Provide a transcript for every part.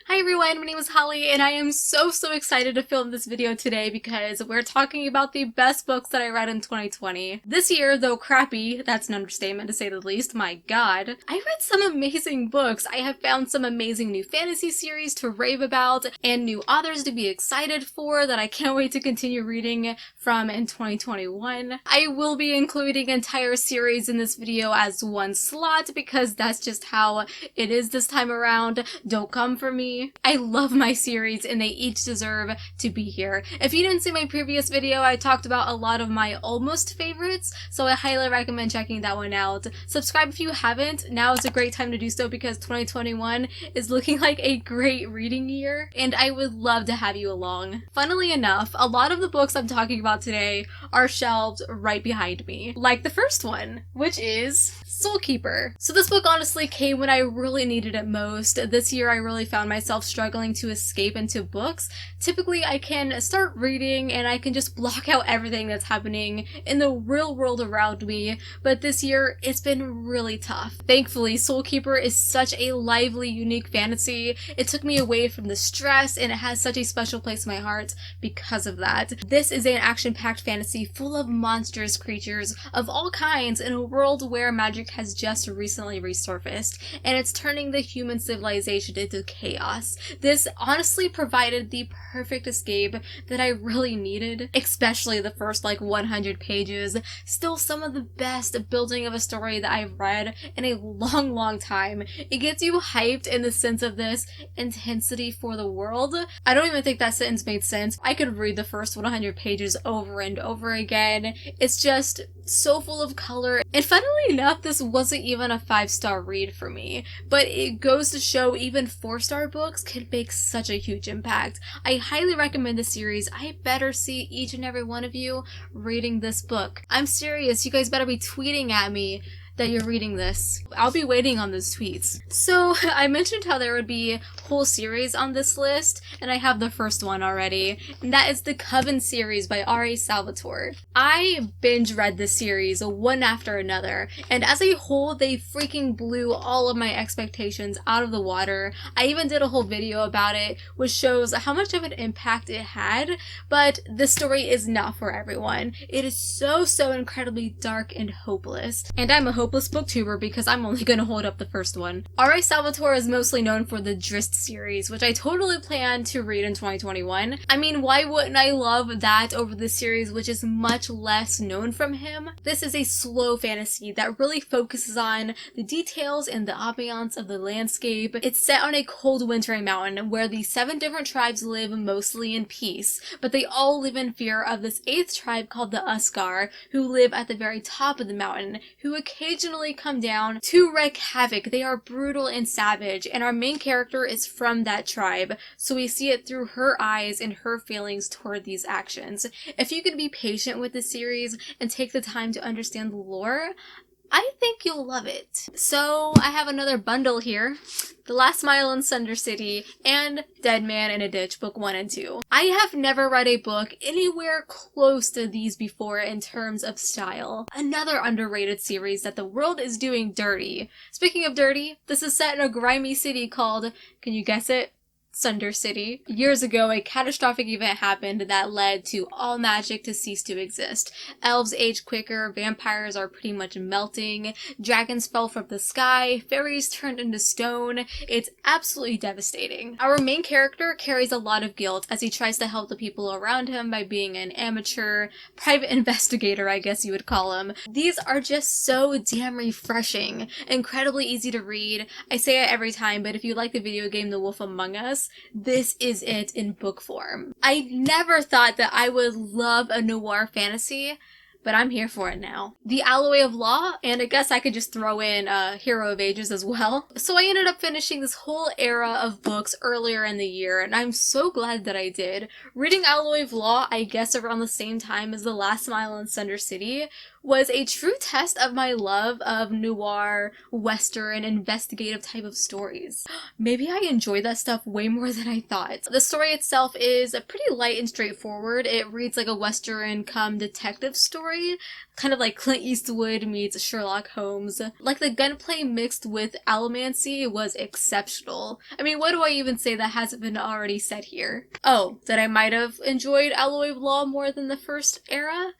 Hi everyone, my name is Holly and I am so excited to film this video today because we're talking about the best books that I read in 2020. This year, though crappy, that's an understatement to say the least, my god, I read some amazing books. I have found some amazing new fantasy series to rave about and new authors to be excited for that I can't wait to continue reading from in 2021. I will be including entire series in this video as one slot because that's just how it is this time around. Don't come for me. I love my series and they each deserve to be here. If you didn't see my previous video, I talked about a lot of my almost favorites, so I highly recommend checking that one out. Subscribe if you haven't. Now is a great time to do so because 2021 is looking like a great reading year and I would love to have you along. Funnily enough, a lot of the books I'm talking about today are shelved right behind me, like the first one, which is Soulkeeper. So this book honestly came when I really needed it most. This year I really found myself struggling to escape into books. Typically I can start reading and I can just block out everything that's happening in the real world around me, but this year it's been really tough. Thankfully, Soulkeeper is such a lively, unique fantasy. It took me away from the stress and it has such a special place in my heart because of that. This is an action-packed fantasy full of monstrous creatures of all kinds in a world where magic has just recently resurfaced, and it's turning the human civilization into chaos. This honestly provided the perfect escape that I really needed, especially the first 100 pages. Still some of the best building of a story that I've read in a long time. It gets you hyped in the sense of this intensity for the world. I don't even think that sentence made sense. I could read the first 100 pages over and over again. It's just so full of color, and funnily enough, this wasn't even a 5-star read for me, but it goes to show even 4-star books can make such a huge impact. I highly recommend the series. I better see each and every one of you reading this book. I'm serious, you guys better be tweeting at me that you're reading this. I'll be waiting on those tweets. So I mentioned how there would be a whole series on this list, and I have the first one already, and that is the Coven series by R.A. Salvatore. I binge read this series one after another, and as a whole they freaking blew all of my expectations out of the water. I even did a whole video about it, which shows how much of an impact it had, but the story is not for everyone. It is so incredibly dark and hopeless, and I'm a hopeless booktuber because I'm only going to hold up the first one. R.A. Salvatore is mostly known for the Drizzt series, which I totally plan to read in 2021. I mean, why wouldn't I love that over the series which is much less known from him? This is a slow fantasy that really focuses on the details and the ambiance of the landscape. It's set on a cold wintry mountain where the 7 different tribes live mostly in peace, but they all live in fear of this 8th tribe called the Uskar, who live at the very top of the mountain, who occasionally come down to wreak havoc. They are brutal and savage, and our main character is from that tribe, so we see it through her eyes and her feelings toward these actions. If you could be patient with the series and take the time to understand the lore, I think you'll love it. So I have another bundle here. The Last Mile in Sunder City and Dead Man in a Ditch, book 1 and 2. I have never read a book anywhere close to these before in terms of style. Another underrated series that the world is doing dirty. Speaking of dirty, this is set in a grimy city called, can you guess it? Sunder City. Years ago, a catastrophic event happened that led to all magic to cease to exist. Elves age quicker, vampires are pretty much melting, dragons fell from the sky, fairies turned into stone. It's absolutely devastating. Our main character carries a lot of guilt as he tries to help the people around him by being an amateur private investigator, I guess you would call him. These are just so damn refreshing, incredibly easy to read. I say it every time, but if you like the video game The Wolf Among Us, this is it in book form. I never thought that I would love a noir fantasy, but I'm here for it now. The Alloy of Law, and I guess I could just throw in Hero of Ages as well. So I ended up finishing this whole era of books earlier in the year, and I'm so glad that I did. Reading Alloy of Law, I guess around the same time as The Last Mile in Sunder City, was a true test of my love of noir, western, investigative type of stories. Maybe I enjoy that stuff way more than I thought. The story itself is pretty light and straightforward. It reads like a western come detective story, kind of like Clint Eastwood meets Sherlock Holmes. Like, the gunplay mixed with allomancy was exceptional. I mean, what do I even say that hasn't been already said here? Oh, that I might have enjoyed Alloy of Law more than the first era?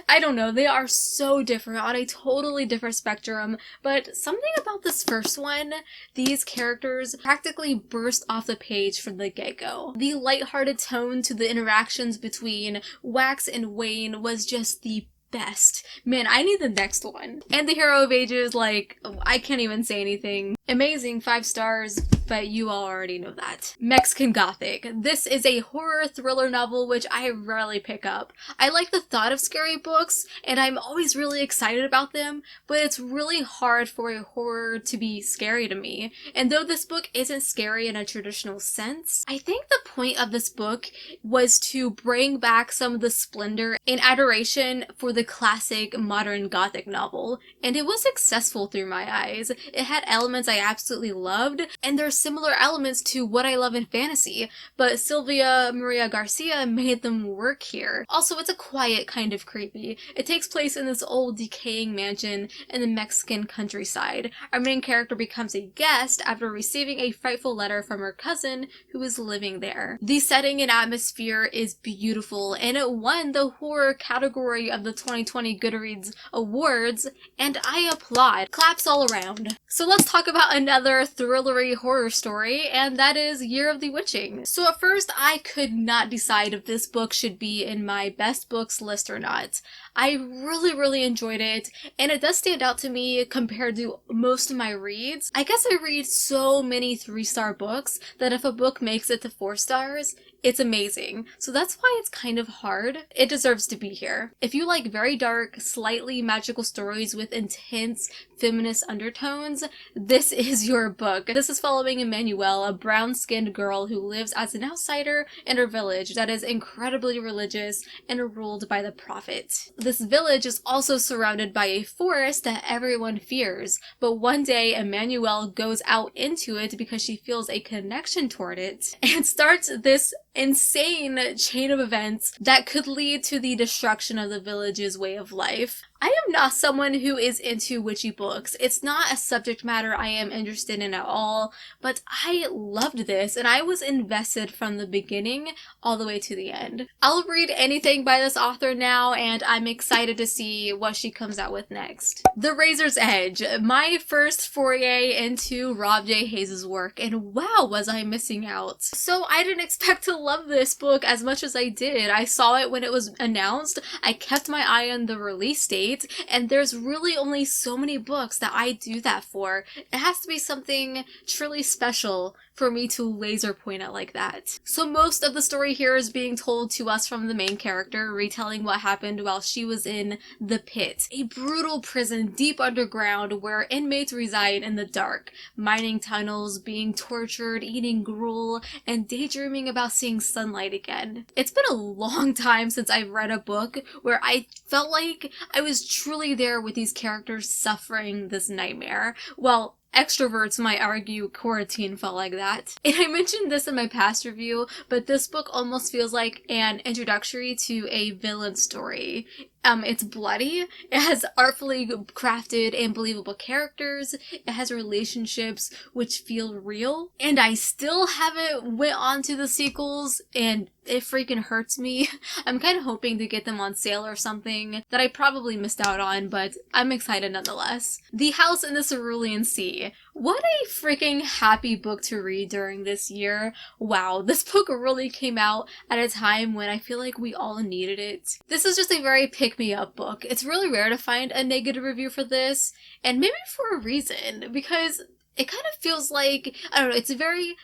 I don't know, they are so different on a totally different spectrum, but something about this first one, these characters practically burst off the page from the get-go. The lighthearted tone to the interactions between Wax and Wayne was just the best. Man, I need the next one. And the Hero of Ages, like, I can't even say anything. Amazing, 5 stars, but you all already know that. Mexican Gothic. This is a horror thriller novel which I rarely pick up. I like the thought of scary books, and I'm always really excited about them, but it's really hard for a horror to be scary to me. And though this book isn't scary in a traditional sense, I think the point of this book was to bring back some of the splendor and adoration for the classic modern Gothic novel, and it was successful through my eyes. It had elements I absolutely loved, and there's similar elements to what I love in fantasy, but Sylvia Maria Garcia made them work here. Also, it's a quiet kind of creepy. It takes place in this old decaying mansion in the Mexican countryside. Our main character becomes a guest after receiving a frightful letter from her cousin who is living there. The setting and atmosphere is beautiful, and it won the horror category of the 2020 Goodreads Awards, and I applaud. Claps all around. So let's talk about another thrillery horror story, and that is Year of the Witching. So at first, I could not decide if this book should be in my best books list or not. I really enjoyed it, and it does stand out to me compared to most of my reads. I guess I read so many 3-star books that if a book makes it to 4 stars, it's amazing. So that's why it's kind of hard. It deserves to be here. If you like very dark, slightly magical stories with intense feminist undertones, this is your book. This is following Emmanuelle, a brown-skinned girl who lives as an outsider in her village that is incredibly religious and ruled by the prophet. This village is also surrounded by a forest that everyone fears, but one day Emmanuelle goes out into it because she feels a connection toward it and starts this insane chain of events that could lead to the destruction of the village's way of life. I am not someone who is into witchy books. It's not a subject matter I am interested in at all, but I loved this and I was invested from the beginning all the way to the end. I'll read anything by this author now, and I'm excited to see what she comes out with next. The Razor's Edge, my first foray into Rob J. Hayes' work, and wow, was I missing out. So I didn't expect to love this book as much as I did. I saw it when it was announced, I kept my eye on the release date, and there's really only so many books that I do that for. It has to be something truly special for me to laser point it like that. So most of the story here is being told to us from the main character, retelling what happened while she was in the Pit, a brutal prison deep underground where inmates reside in the dark, mining tunnels, being tortured, eating gruel, and daydreaming about seeing sunlight again. It's been a long time since I've read a book where I felt like I was truly there with these characters suffering this nightmare. Well, extroverts might argue Quarantine felt like that. And I mentioned this in my past review, but this book almost feels like an introductory to a villain story. It's bloody, it has artfully crafted and believable characters, it has relationships which feel real, and I still haven't went on to the sequels, and it freaking hurts me. I'm kind of hoping to get them on sale or something that I probably missed out on, but I'm excited nonetheless. The House in the Cerulean Sea. What a freaking happy book to read during this year. Wow, this book really came out at a time when I feel like we all needed it. This is just a very pick-me-up book. It's really rare to find a negative review for this, and maybe for a reason, because it kind of feels like, I don't know, it's very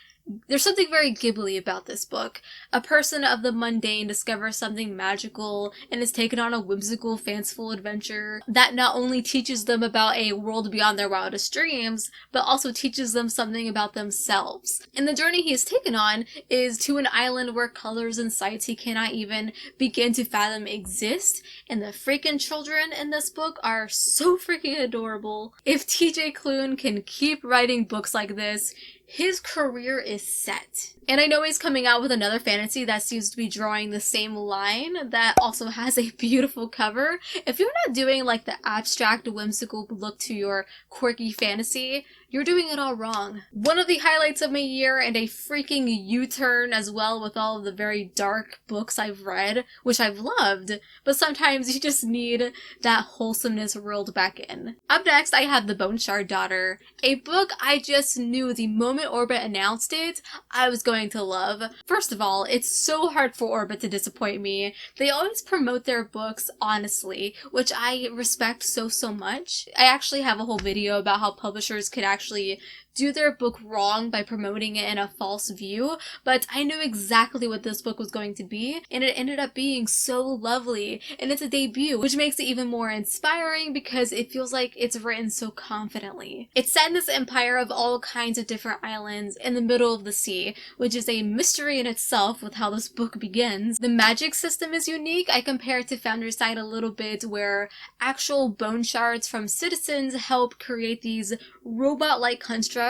There's something very Ghibli about this book. A person of the mundane discovers something magical and is taken on a whimsical, fanciful adventure that not only teaches them about a world beyond their wildest dreams, but also teaches them something about themselves. And the journey he is taken on is to an island where colors and sights he cannot even begin to fathom exist, and the freaking children in this book are so freaking adorable. If TJ Klune can keep writing books like this, his career is set. And I know he's coming out with another fantasy that seems to be drawing the same line that also has a beautiful cover. If you're not doing like the abstract, whimsical look to your quirky fantasy, you're doing it all wrong. One of the highlights of my year, and a freaking U-turn as well with all of the very dark books I've read, which I've loved, but sometimes you just need that wholesomeness reeled back in. Up next, I have The Boneshard Daughter, a book I just knew the moment Orbit announced it, I was going to love. First of all, it's so hard for Orbit to disappoint me. They always promote their books honestly, which I respect so much. I actually have a whole video about how publishers could actually do their book wrong by promoting it in a false view, but I knew exactly what this book was going to be, and it ended up being so lovely, and it's a debut, which makes it even more inspiring because it feels like it's written so confidently. It's set in this empire of all kinds of different islands in the middle of the sea, which is a mystery in itself with how this book begins. The magic system is unique. I compare it to Founder's Side a little bit, where actual bone shards from citizens help create these robot-like constructs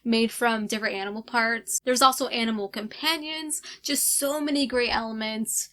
made from different animal parts. There's also animal companions, just so many great elements.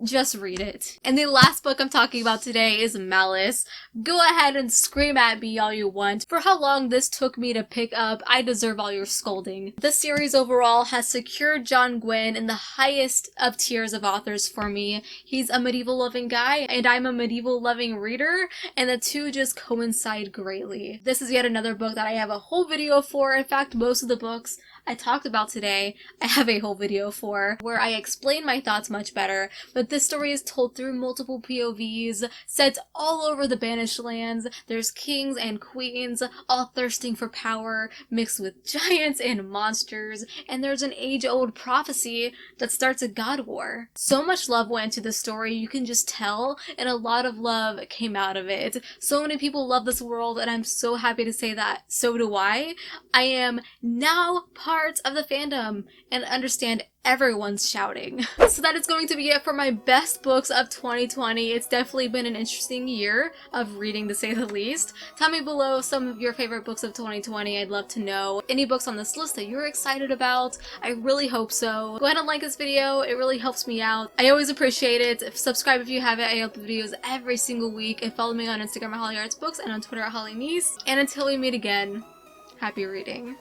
Just read it. And the last book I'm talking about today is Malice. Go ahead and scream at me all you want. For how long this took me to pick up, I deserve all your scolding. This series overall has secured John Gwynne in the highest of tiers of authors for me. He's a medieval loving guy, and I'm a medieval loving reader, and the two just coincide greatly. This is yet another book that I have a whole video for. In fact, most of the books I talked about today, I have a whole video for, where I explain my thoughts much better, but this story is told through multiple POVs, set all over the Banished Lands. There's kings and queens, all thirsting for power, mixed with giants and monsters, and there's an age-old prophecy that starts a god war. So much love went into the story, you can just tell, and a lot of love came out of it. So many people love this world, and I'm so happy to say that so do I. I am now part of the fandom and understand everyone's shouting. So that is going to be it for my best books of 2020. It's definitely been an interesting year of reading, to say the least. Tell me below some of your favorite books of 2020. I'd love to know. Any books on this list that you're excited about? I really hope so. Go ahead and like this video. It really helps me out. I always appreciate it. Subscribe if you haven't. I upload videos every single week. And follow me on Instagram at HollyArtsBooks and on Twitter at HollyNiece. And until we meet again, happy reading.